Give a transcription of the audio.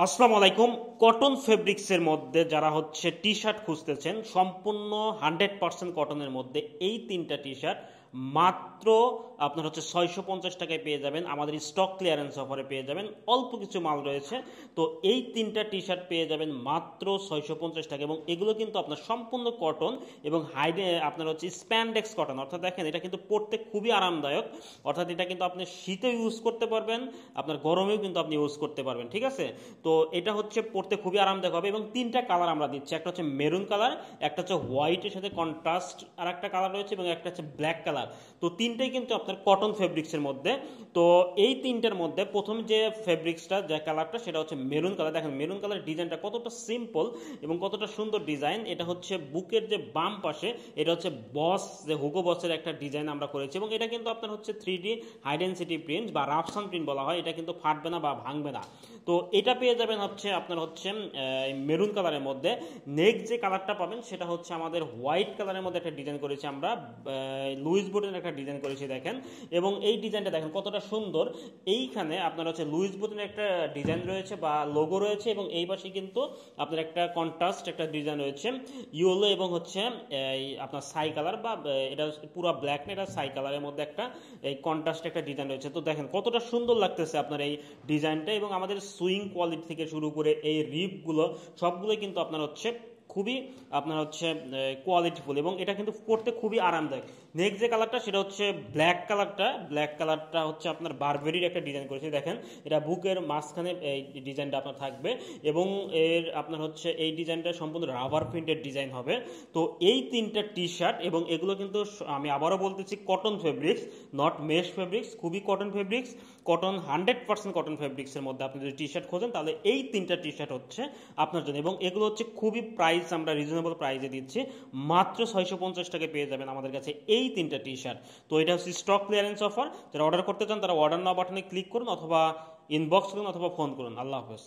আসসালামু আলাইকুম। কটন ফেব্রিক্সের মধ্যে যারা হচ্ছে টি শার্ট খুঁজতেছেন সম্পূর্ণ 100% কটনের মধ্যে এই তিনটা টি শার্ট মাত্র আপনার হচ্ছে 650 টাকায় পেয়ে যাবেন। আমাদের স্টক ক্লিয়ারেন্স অফারে পেয়ে যাবেন, অল্প কিছু মাল রয়েছে। তো এই তিনটা টি শার্ট পেয়ে যাবেন মাত্র 650 টাকা, এবং এগুলো কিন্তু আপনার সম্পূর্ণ কটন এবং হাইডে আপনার হচ্ছে স্প্যান্ডেক্স কটন। অর্থাৎ দেখেন, এটা কিন্তু পরতে খুবই আরামদায়ক। অর্থাৎ এটা কিন্তু আপনি শীতেও ইউজ করতে পারবেন, আপনার গরমেও কিন্তু আপনি ইউজ করতে পারবেন, ঠিক আছে? তো এটা হচ্ছে পরতে খুবই আরামদায়ক হবে, এবং তিনটা কালার আমরা দিচ্ছি। একটা হচ্ছে মেরুন কালার, একটা হচ্ছে হোয়াইটের সাথে কন্ট্রাস্ট আর একটা কালার রয়েছে, এবং একটা হচ্ছে ব্ল্যাক কালার। তো তিনটাই কিন্তু আপনার কটন ফেব্রিক্সের মধ্যে। তো এই তিনটার মধ্যে প্রথম যে ফেব্রিক্সটা, যে কালারটা, সেটা হচ্ছে মেরুন কালার। দেখেন মেরুন কালারের ডিজাইনটা কতটা সিম্পল এবং কতটা সুন্দর ডিজাইন। এটা হচ্ছে বুকের যে বাম পাশে, এটা হচ্ছে বস, যে হুগো বসের একটা ডিজাইন আমরা করেছি, এবং এটা কিন্তু আপনার হচ্ছে 3D হাই ডেন্সিটি প্রিন্ট বা রাফসান প্রিন্ট বলা হয়। এটা কিন্তু ফাটবে না বা ভাঙবে না। তো এটা পেয়ে যাবেন হচ্ছে আপনার হচ্ছে মেরুন কালারের মধ্যে। নেক্সট যে কালারটা পাবেন সেটা হচ্ছে আমাদের হোয়াইট কালারের মধ্যে একটা ডিজাইন করেছি আমরা, লুইস বুটের একটা ডিজাইন করেছি দেখেন। এবং এই ডিজাইনটা দেখেন কতটা সুন্দর। এইখানে আপনার হচ্ছে লুইস বুটের একটা ডিজাইন রয়েছে বা লোগো রয়েছে, এবং এই পাশে কিন্তু আপনার একটা কন্ট্রাস্ট একটা ডিজাইন রয়েছে, ইয়েলো এবং হচ্ছে এই আপনার সাই কালার, বা এটা পুরো ব্ল্যাক না, এটা সাই কালারের মধ্যে একটা এই কন্ট্রাস্ট একটা ডিজাইন রয়েছে। তো দেখেন কতটা সুন্দর লাগতেছে আপনার এই ডিজাইনটা, এবং আমাদের সুইং কোয়ালিটি থেকে শুরু করে এই রিপগুলো সবগুলোই কিন্তু আপনার হচ্ছে খুবই আপনার হচ্ছে কোয়ালিটিফুল, এবং এটা কিন্তু পড়তে খুবই আরামদায়ক। নেক্সট যে কালারটা সেটা হচ্ছে ব্ল্যাক কালারটা। ব্ল্যাক কালারটা হচ্ছে আপনার বারবেরির একটা ডিজাইন করেছে দেখেন। এটা বুকের মাঝখানে এই ডিজাইনটা আপনার থাকবে, এবং এর আপনার হচ্ছে এই ডিজাইনটা সম্পূর্ণ রাবার প্রিন্টের ডিজাইন হবে। তো এই তিনটা টি শার্ট, এবং এগুলো কিন্তু আমি আবারও বলতেছি cotton fabrics, not mesh fabrics, খুবই কটন ফেব্রিক্স। কটন 100% কটন ফেব্রিক্সের মধ্যে আপনি যদি টি শার্ট খোঁজেন তাহলে এই তিনটা টি শার্ট হচ্ছে আপনার জন্য, এবং এগুলো হচ্ছে খুবই প্রাইস আমরা রিজনেবল প্রাইসে দিচ্ছি। মাত্র 650 টাকায় পেয়ে যাবেন আমাদের কাছে এই তিনটা টি শার্ট। তো এটা হচ্ছে স্টক ক্লিয়ারেন্স অফার। যারা অর্ডার করতে চান তারা অর্ডার নাও বাটনে ক্লিক করুন, অথবা ইনবক্স করুন, অথবা ফোন করুন। আল্লাহ হাফেজ।